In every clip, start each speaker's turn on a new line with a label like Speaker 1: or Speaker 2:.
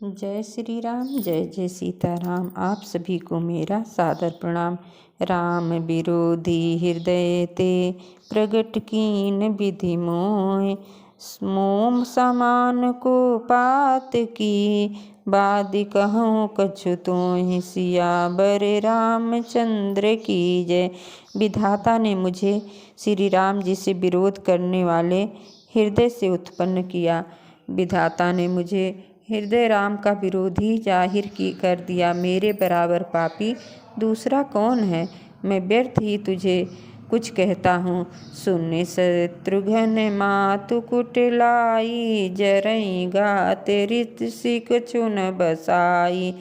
Speaker 1: जय श्री राम, जय जय सीताराम। आप सभी को मेरा सादर प्रणाम। राम विरोधी हृदय ते प्रगट कीन विधि मोह, मोम समान को पात की बादि कहूँ कछु तोहि। सियावर रामचंद्र की जय। विधाता ने मुझे श्री राम जी से विरोध करने वाले हृदय से उत्पन्न किया। विधाता ने मुझे हृदय राम का विरोधी जाहिर कर दिया। मेरे बराबर पापी दूसरा कौन है। मैं व्यर्थ ही तुझे कुछ कहता हूँ। सुन शत्रुघ्न मातु कुटिलाई, जरई गात ऋषि कछु न बसाई।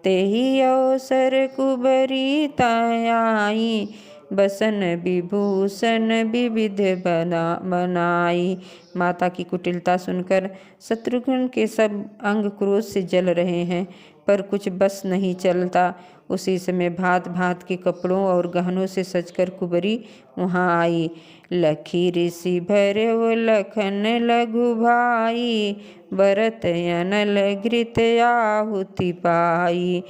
Speaker 1: तेहि अवसर कुबरी तयाई, बसन विभूषण विविध बनाई। माता की कुटिलता सुनकर शत्रुघ्न के सब अंग क्रोध से जल रहे हैं, पर कुछ बस नहीं चलता। उसी समय भांत भांत के कपड़ों और गहनों से सजकर कुबरी वहाँ आई। लखी ऋषि भैरव लखन लघु भाई, भरत अनल घृत आहुति पाई।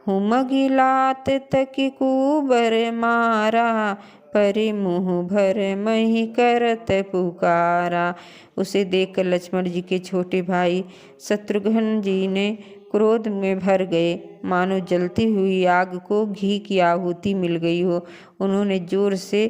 Speaker 1: हुमगिलात तकी कुबर मारा, परि मुँह भर मही करत पुकारा। उसे देखकर लक्ष्मण जी के छोटे भाई शत्रुघ्न जी ने क्रोध में भर गए, मानो जलती हुई आग को घी की आहुति मिल गई हो। उन्होंने जोर से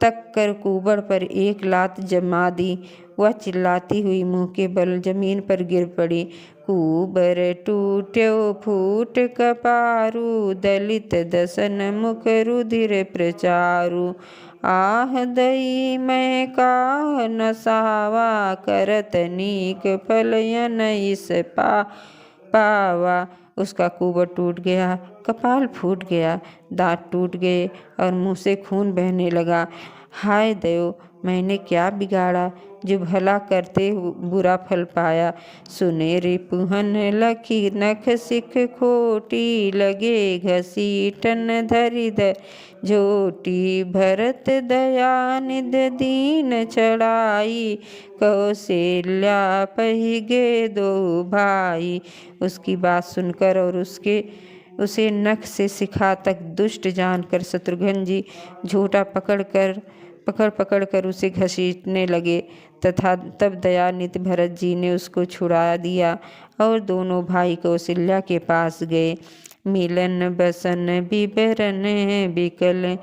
Speaker 1: तक कर कुबड़ पर एक लात जमा दी। वह चिल्लाती हुई मुंह के बल जमीन पर गिर पड़ी। कुबर टूट्यो फूट कपारू, दलित दसन मुख रुधिर प्रचारु। आह दई मैं काह नसावा, करत नीक फलयन इस पावा। उसका कुबर टूट गया, कपाल फूट गया, दांत टूट गए और मुंह से खून बहने लगा। हाय दयो, मैंने क्या बिगाड़ा जो भला करते बुरा फल पाया। सुने रिपुहन लखी नख सिख खोटी, लगे घसीटन धरि झोटी। भरत दया निध दीन चढ़ाई, कौशल्या पहि गे दो भाई। उसकी बात सुनकर और उसे नख से शिखा तक दुष्ट जानकर शत्रुघ्न जी झोटा पकड़ कर उसे घसीटने लगे। तथा तब दयानिधि भरत जी ने उसको छुड़ा दिया और दोनों भाई कौशल्या के पास गए। मिलन बसन विवरण विकल,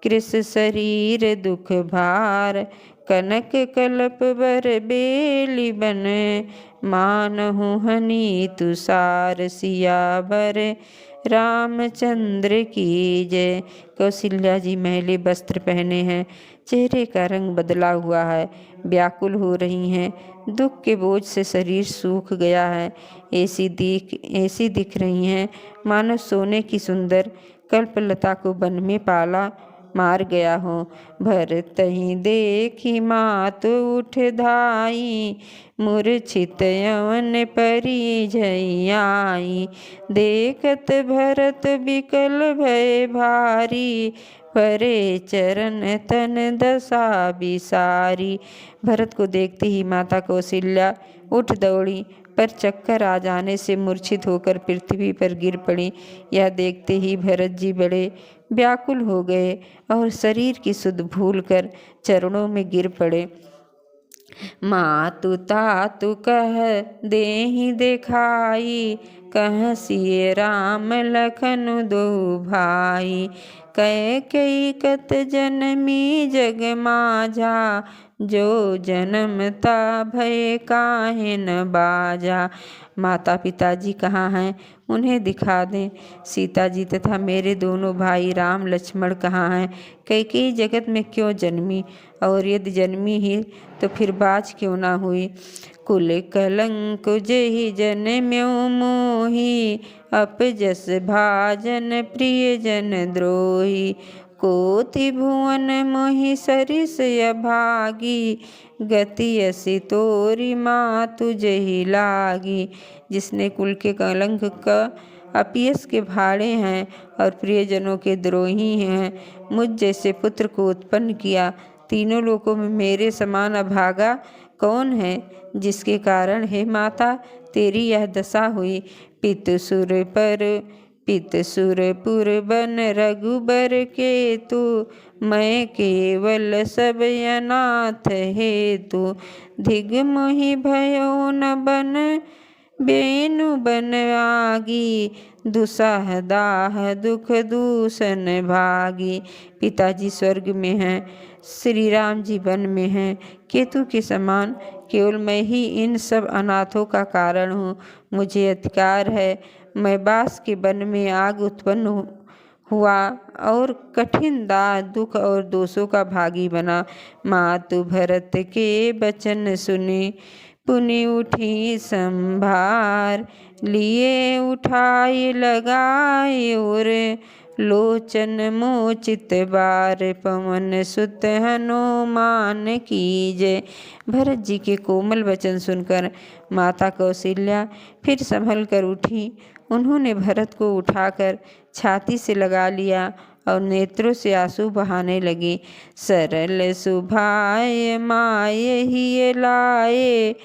Speaker 1: कृष शरीर दुख भार। कनक कल्प बर बेली बन, मानहु हनि तुषार। सियावर रामचंद्र की जय। कौशल्या जी मैले वस्त्र पहने हैं, चेहरे का रंग बदला हुआ है, व्याकुल हो रही हैं, दुख के बोझ से शरीर सूख गया है। ऐसी दिख रही हैं मानो सोने की सुंदर कल्पलता को वन में पाला मार गया हो। भरत ही देखी मात उठ धाई, मूर्छित यवन परी झैयाई। देखत भरत विकल भय भारी, परे चरण तन दशा बिसारी। भरत को देखते ही माता कौशल्या उठ दौड़ी, पर चक्कर आ जाने से मूर्छित होकर पृथ्वी पर गिर पड़ी। यह देखते ही भरत जी बड़े व्याकुल हो गए और शरीर की सुध भूल कर चरणों में गिर पड़े। मातु तातु कह देहि देखाई, कह सिय राम लखन दो भाई। कैकेयी कत जनमी जग माझा, जो जन्मता भय काहे न बाजा। माता पिताजी कहाँ हैं, उन्हें दिखा दें। सीता जी तथा मेरे दोनों भाई राम लक्ष्मण कहाँ हैं। कैकेयी जगत में क्यों जन्मी, और यदि जन्मी ही तो फिर बाज क्यों ना हुई। कुल कलंक जेहि जन्म्यो मोहि, अपजस भाजन प्रिय जन द्रोही। कोटि भुवन मोहि सरिस अभागी, गति असी तोरी मातु जेहि लागी। जिसने कुल के कलंक का अपयस के भाड़े हैं और प्रियजनों के द्रोही हैं, मुझ जैसे पुत्र को उत्पन्न किया। तीनों लोकों में मेरे समान अभागा कौन है, जिसके कारण हे माता तेरी यह दशा हुई। पित सुरपुर बन रघुबर के तू, मैं केवल सब अनाथ हेतु। धिग मोहि भयो न बन बेनु बन आगी, दुसाह दाह दुख दूषण भागी। पिताजी स्वर्ग में हैं, श्री राम जी वन में हैं, केतु के समान केवल मैं ही इन सब अनाथों का कारण हूँ। मुझे अधिकार है, मैं बास के वन में आग उत्पन्न हुआ और कठिन दाह दुख और दोषों का भागी बना। मातु भरत के वचन सुने, पुनि उठी संभार, लिए उठाए लगाए और लोचन मोचित बार। पवन सुत हनुमान कीजय। भरत जी के कोमल वचन सुनकर माता कौशल्या फिर संभल कर उठी। उन्होंने भरत को उठाकर छाती से लगा लिया और नेत्रों से आंसू बहाने लगी। सरल सुभाय माय ही लाए,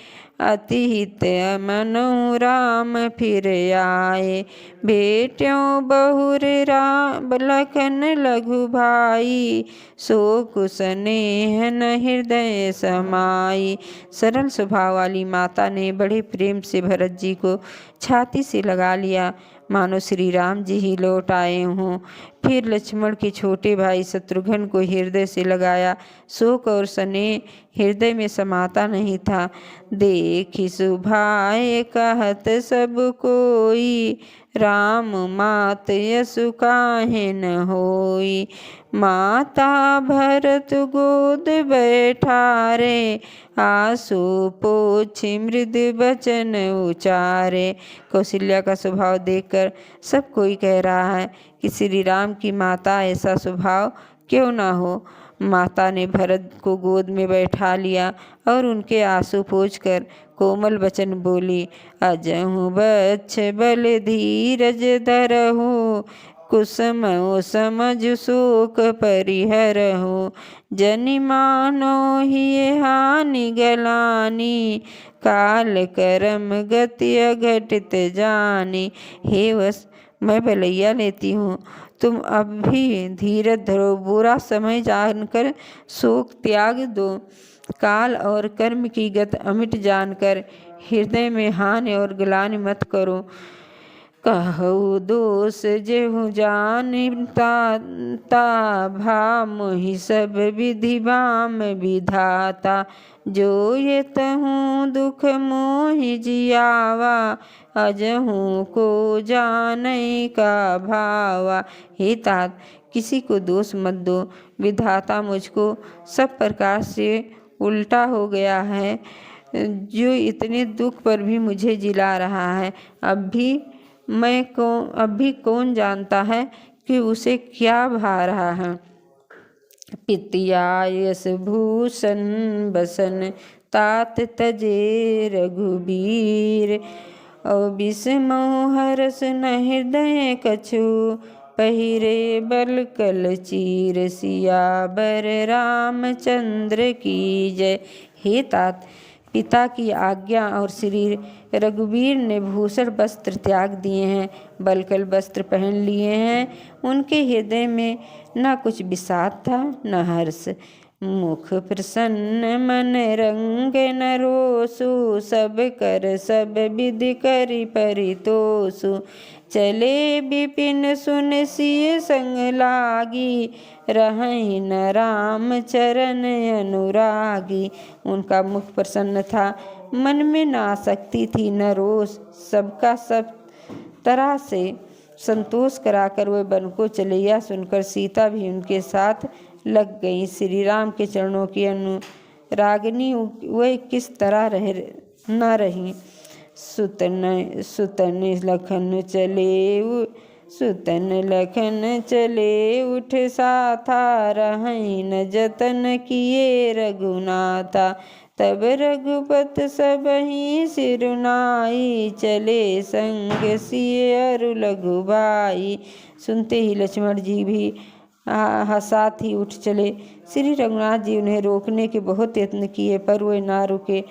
Speaker 1: अति हित मनु राम फिर आए। बेट्यों बहुर राम लखन लघु भाई, सो कुसनेह न हृदय समाई। सरल स्वभाव वाली माता ने बड़े प्रेम से भरत जी को छाती से लगा लिया, मानो श्री राम जी ही लौट आए हों। फिर लक्ष्मण के छोटे भाई शत्रुघ्न को हृदय से लगाया। शोक और स्नेह हृदय में समाता नहीं था। देखि सुभाए कहत सब कोई, राम मात यशु काहे न होई। माता भरत गोद बैठारे, आंसू पोछी मृद वचन उचारे। कौशल्या का स्वभाव देखकर सब कोई कह रहा है कि श्री राम की माता ऐसा स्वभाव क्यों ना हो। माता ने भरत को गोद में बैठा लिया और उनके आंसू पोंछकर कोमल वचन बोली। अजहु बच्छ बल धीरज धरहु, कुसुम समझ शोक परिहरहु। जनि मानो ही हानि गलानी, काल करम गति अघटित जानी। हे वश, मैं बलैया लेती हूँ, तुम अब भी धीरज धरो, बुरा समय जानकर शोक त्याग दो। काल और कर्म की गत अमिट जानकर हृदय में हानि और ग्लानि मत करो। कहु दोष जेहु जानता, भा मोहि सब विधि बाम विधाता। जो ये तहु दुख मोहि जियावा, अजहु को जानै का भावा। हे तात, किसी को दोष मत दो, विधाता मुझको सब प्रकार से उल्टा हो गया है, जो इतने दुख पर भी मुझे जिला रहा है। अब भी कौन जानता है कि उसे क्या भा रहा है। पितिया यश भूषण बसन, तात तजे रघुबीर। और बिसमो हरस न हृदय कछु, पहिरे बल कल चीर। सियावर रामचंद्र की जय। हे तात, पिता की आज्ञा और श्री रघुवीर ने भूषण वस्त्र त्याग दिए हैं, बलकल वस्त्र पहन लिए हैं। उनके हृदय में न कुछ विषाद था न हर्ष। मुख प्रसन्न मन रंग न रोसु, सब कर सब विधि करि परितोषु। चले विपिन सुन सिय संग लागी, रहहि न राम चरण अनुरागी। उनका मुख प्रसन्न था, मन में न आसक्ति थी न रोष। सबका सब तरह से संतोष कराकर वे वन को चलैया सुनकर सीता भी उनके साथ लग गई। श्री राम के चरणों की अनुरागिनी वे किस तरह न रही। सुतन लखन चले उठ साथा, रहहि न जतन किए रघुनाथा। तब रघुपत सबहि सिरुनाई, चले संग सिय अरु लघु भाई। सुनते ही लक्ष्मण जी भी साथ ही उठ चले। श्री रघुनाथ जी उन्हें रोकने के बहुत यत्न किए पर वे ना रुके।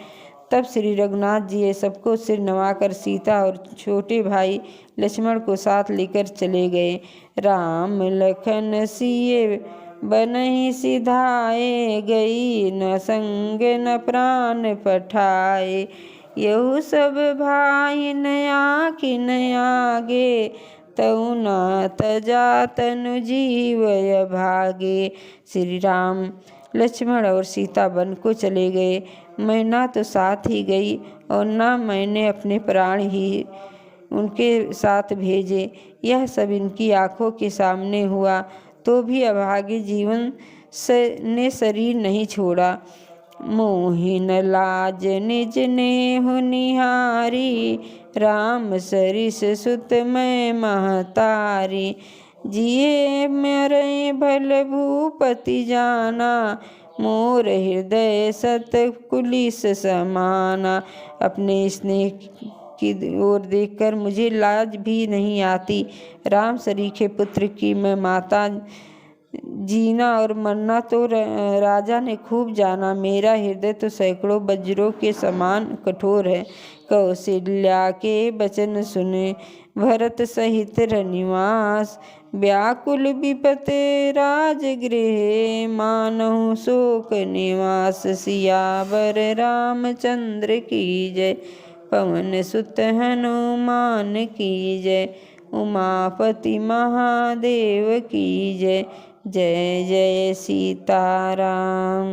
Speaker 1: तब श्री रघुनाथ जी ये सबको सिर नवाकर सीता और छोटे भाई लक्ष्मण को साथ लेकर चले गए। राम लखन सिए बनहि सिधाए, गई न संग न प्राण पठाए। यहु सब भाई न आखिन आगे, तऊ न तजा तनु जीवय भागे। श्री राम लक्ष्मण और सीता वन को चले गए। मैं ना तो साथ ही गई और ना मैंने अपने प्राण ही उनके साथ भेजे। यह सब इनकी आंखों के सामने हुआ तो भी अभागे जीवन ने शरीर नहीं छोड़ा। मोहिन लाज निज नेहु निहारी, राम सरिस सुत मैं महतारी। जिए मरे भल भूपति जाना, मोर हृदय सत कुलिस समाना। अपने स्नेह की ओर देखकर मुझे लाज भी नहीं आती। राम सरीखे पुत्र की मैं माता, जीना और मरना तो राजा ने खूब जाना। मेरा हृदय तो सैकड़ों वज्रों के समान कठोर है। कौशल्या के वचन सुने, भरत सहित रनिवास। व्याकुल विपत राजगृह, मानहु शोक निवास। सियावर रामचंद्र की जय, पवन सुत हनुमान की जय। उमापति महादेव की जय। जय जय सीताराम।